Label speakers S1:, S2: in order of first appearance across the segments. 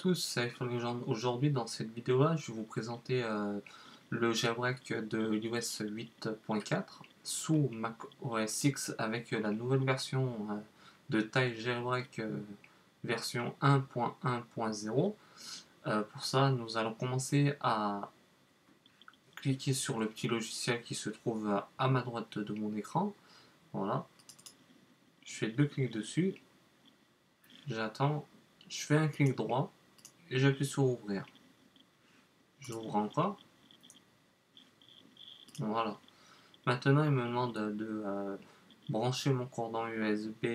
S1: tous, c'est iPhone Legend. Aujourd'hui, dans cette vidéo-là, je vais vous présenter le jailbreak de l'iOS 8.4 sous Mac OS X avec la nouvelle version de taille jailbreak version 1.1.0. Pour ça, nous allons commencer à cliquer sur le petit logiciel qui se trouve à ma droite de mon écran. Voilà. Je fais deux clics dessus. J'attends. Je fais un clic droit et j'appuie sur ouvrir. J'ouvre encore. Voilà. Maintenant, il me demande de brancher mon cordon USB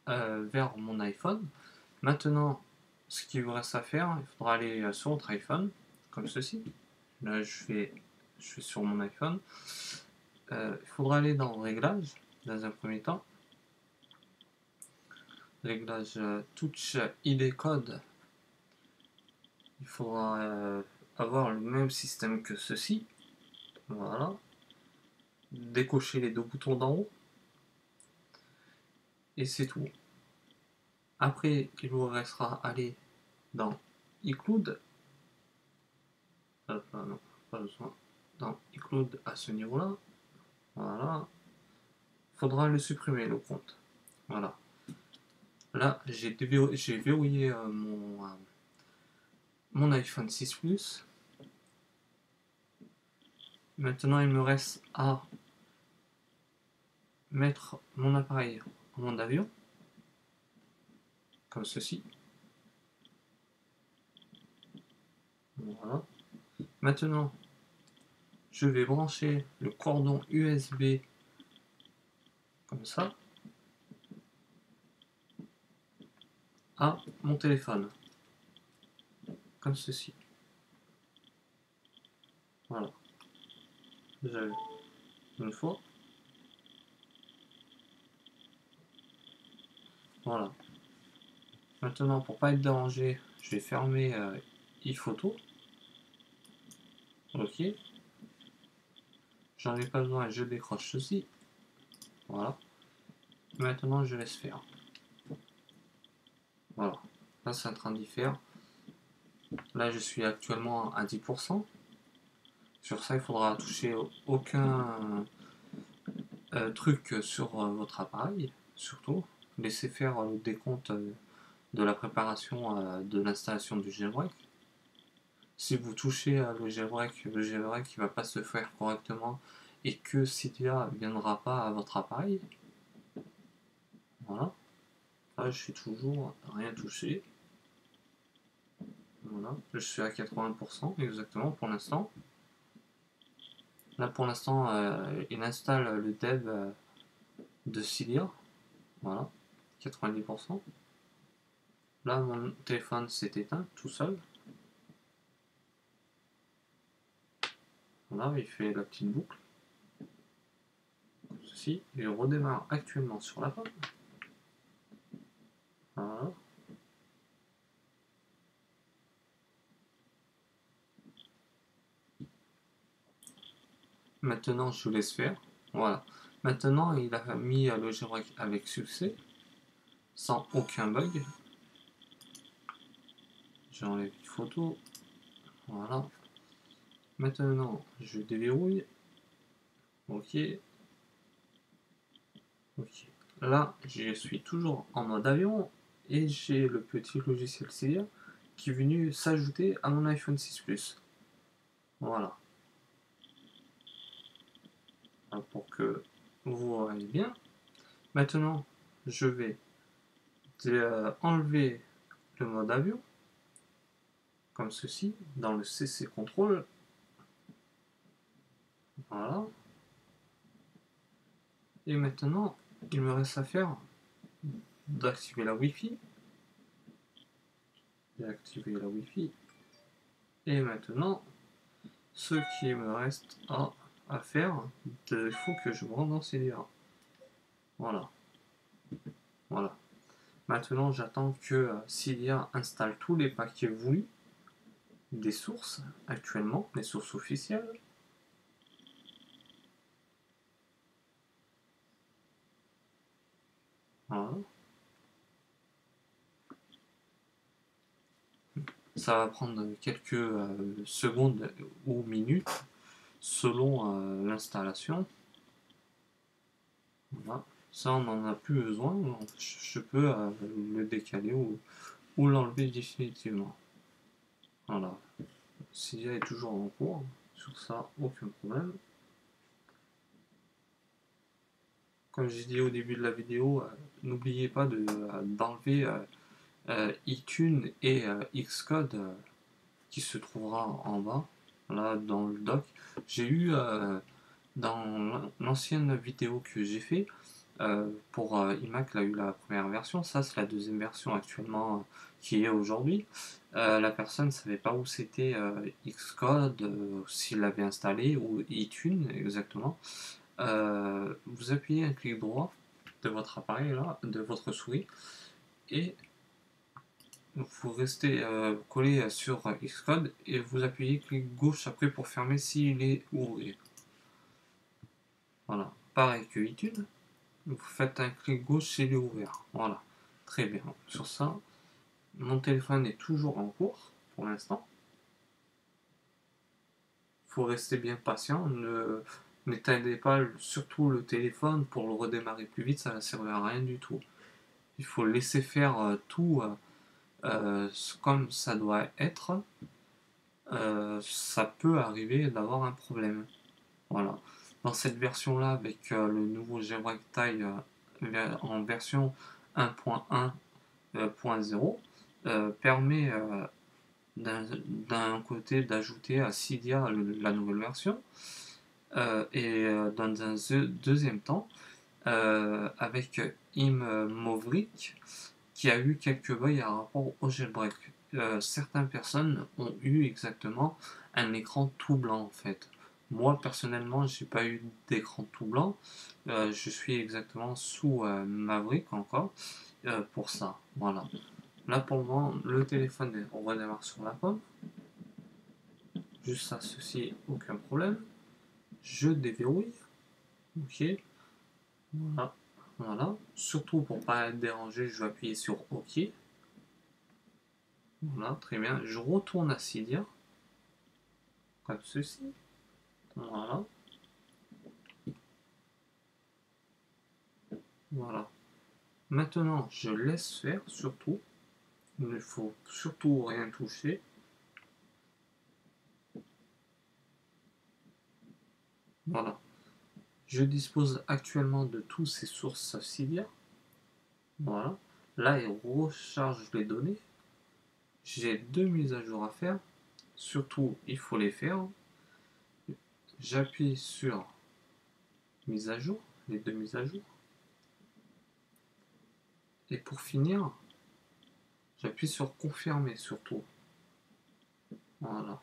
S1: vers mon iPhone. Maintenant, ce qu'il vous reste à faire, il faudra aller sur votre iPhone, comme ceci. Là, je suis sur mon iPhone. Il faudra aller dans Réglages, dans un premier temps. Réglage Touch ID Code. Il faudra avoir le même système que ceci. Voilà. Décocher les deux boutons d'en haut. Et c'est tout. Après, il vous restera aller dans iCloud. Non, pas besoin. Dans iCloud à ce niveau-là. Voilà. Il faudra le supprimer, le compte. Voilà. Là, j'ai verrouillé mon iPhone 6 Plus. Maintenant, il me reste à mettre mon appareil en mode avion. Comme ceci. Voilà. Maintenant, je vais brancher le cordon USB comme ça à mon téléphone. Comme ceci. Voilà. J'avais une fois. Voilà. Maintenant, pour pas être dérangé, je vais fermer iPhoto. Ok. J'en ai pas besoin, je décroche ceci. Voilà. Maintenant, je laisse faire. Voilà. Là, c'est en train d'y faire. Là, je suis actuellement à 10%. Sur ça, il faudra toucher aucun truc sur votre appareil. Surtout, laissez faire le décompte de la préparation de l'installation du jailbreak. Si vous touchez le jailbreak ne va pas se faire correctement et que Cydia ne viendra pas à votre appareil. Voilà. Là, je suis toujours rien touché. Voilà. Je suis à 80% exactement pour l'instant. Là, pour l'instant, il installe le dev de Cydia. Voilà. 90%. Là, mon téléphone s'est éteint tout seul. Voilà, il fait la petite boucle. Ceci, il redémarre actuellement sur la pomme. Voilà. Maintenant, je vous laisse faire. Voilà. Maintenant, il a mis le jailbreak avec succès, sans aucun bug. J'enlève une photo. Voilà. Maintenant, je déverrouille. Ok. Ok. Là, je suis toujours en mode avion et j'ai le petit logiciel Cydia qui est venu s'ajouter à mon iPhone 6 Plus. Voilà. Pour que vous voyez bien. Maintenant, je vais enlever le mode avion, comme ceci, dans le CC Control. Voilà. Et maintenant, il me reste à faire d'activer la Wi-Fi. J'ai activé la Wi-Fi. Et maintenant, ce qui me reste à faire, il faut que je me rende dans Cydia. Voilà. Voilà. Maintenant, j'attends que Cydia installe tous les paquets voulus des sources actuellement, les sources officielles. Voilà. Ça va prendre quelques secondes ou minutes selon l'installation. Voilà. Ça, on n'en a plus besoin. Je peux le décaler ou l'enlever définitivement. Voilà. Cydia est toujours en cours. Sur ça, aucun problème. Comme j'ai dit au début de la vidéo, n'oubliez pas d'enlever iTunes et Xcode qui se trouvera en bas, là dans le doc. J'ai eu dans l'ancienne vidéo que j'ai fait pour iMac, là eu la première version, ça c'est la deuxième version actuellement qui est aujourd'hui. La personne ne savait pas où c'était Xcode, s'il l'avait installé, ou iTunes exactement. Vous appuyez un clic droit de votre appareil là, de votre souris, et vous restez collé sur Xcode et vous appuyez clic gauche après pour fermer s'il est ouvert. Voilà, pareil que iTunes, vous faites un clic gauche s'il est ouvert. Voilà, très bien. Sur ça, mon téléphone est toujours en cours pour l'instant. Il faut rester bien patient, n'éteignez pas surtout le téléphone pour le redémarrer plus vite, ça ne servira à rien du tout. Il faut laisser faire tout comme ça doit être. Ça peut arriver d'avoir un problème. Voilà. Dans cette version-là, avec le nouveau jailbreak taille en version 1.1.0, permet d'un côté d'ajouter à Cydia la nouvelle version, et dans un deuxième temps, avec Immovrik, qui a eu quelques bugs à rapport au jailbreak. Certaines personnes ont eu exactement un écran tout blanc en fait. Moi personnellement, j'ai pas eu d'écran tout blanc. Je suis exactement sous Maverick encore pour ça. Voilà. Là pour le moment, le téléphone on redémarre sur la pomme. Juste ça, ceci, aucun problème. Je déverrouille. Ok. Voilà. Voilà. Surtout pour pas être dérangé, je vais appuyer sur OK. Voilà, très bien. Je retourne à Cydia, comme ceci. Voilà. Voilà. Maintenant, je laisse faire, surtout. Il ne faut surtout rien toucher. Voilà. Je dispose actuellement de tous ces sources Cydia. Voilà. Là, il recharge les données. J'ai 2 mises à jour à faire. Surtout, il faut les faire. J'appuie sur mise à jour, les 2 mises à jour. Et pour finir, j'appuie sur confirmer surtout. Voilà.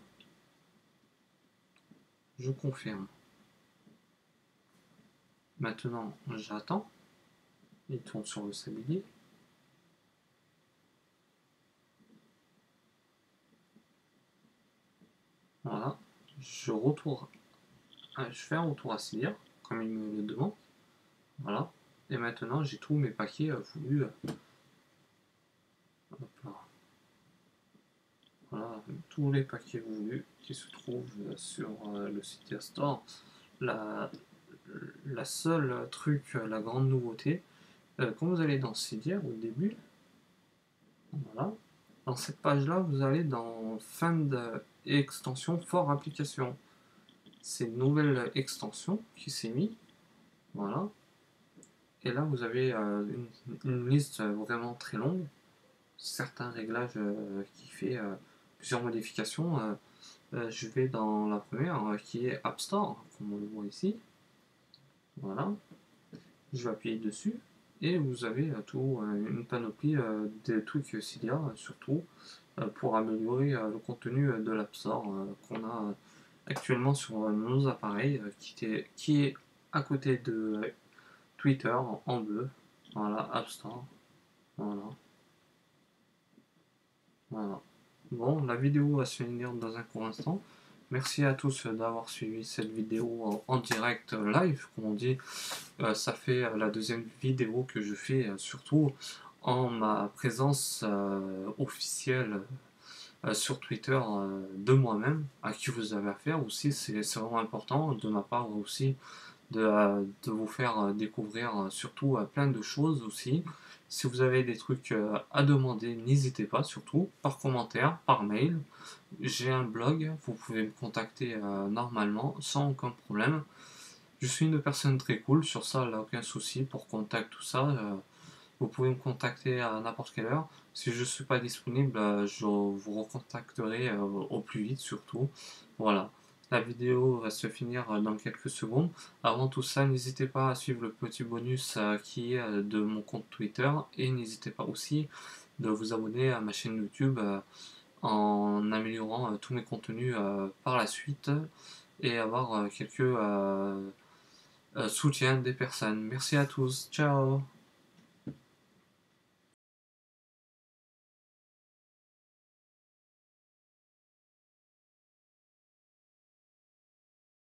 S1: Je confirme. Maintenant, j'attends. Il tourne sur le sablier. Voilà. Je fais un retour à Cydia, comme il me le demande. Voilà. Et maintenant, j'ai tous mes paquets voulus. Voilà, tous les paquets voulus qui se trouvent sur le Cydia Store. La seule truc, la grande nouveauté, quand vous allez dans Cydia au début, voilà, dans cette page-là, vous allez dans fin d'extension Fort Application. C'est une nouvelle extension qui s'est mise. Voilà. Et là, vous avez une liste vraiment très longue. Certains réglages qui fait plusieurs modifications. Je vais dans la première qui est App Store, comme on le voit ici. Voilà. Je vais appuyer dessus. Et vous avez une panoplie de trucs Cydia, surtout pour améliorer le contenu de l'App Store qu'on a actuellement sur nos appareils, qui est à côté de Twitter en bleu. Voilà, App Store. Voilà. Voilà. Bon, la vidéo va se finir dans un court instant. Merci à tous d'avoir suivi cette vidéo en direct live, comme on dit. Ça fait la deuxième vidéo que je fais, surtout en ma présence officielle sur Twitter de moi-même, à qui vous avez affaire aussi. C'est vraiment important de ma part aussi de vous faire découvrir surtout plein de choses aussi. Si vous avez des trucs à demander, n'hésitez pas, surtout par commentaire, par mail. J'ai un blog, vous pouvez me contacter normalement, sans aucun problème. Je suis une personne très cool, sur ça, là, aucun souci pour contact, tout ça. Vous pouvez me contacter à n'importe quelle heure. Si je ne suis pas disponible, je vous recontacterai au plus vite surtout. Voilà. La vidéo va se finir dans quelques secondes. Avant tout ça, n'hésitez pas à suivre le petit bonus qui est de mon compte Twitter et n'hésitez pas aussi de vous abonner à ma chaîne YouTube en améliorant tous mes contenus par la suite et avoir quelques soutiens des personnes. Merci à tous. Ciao.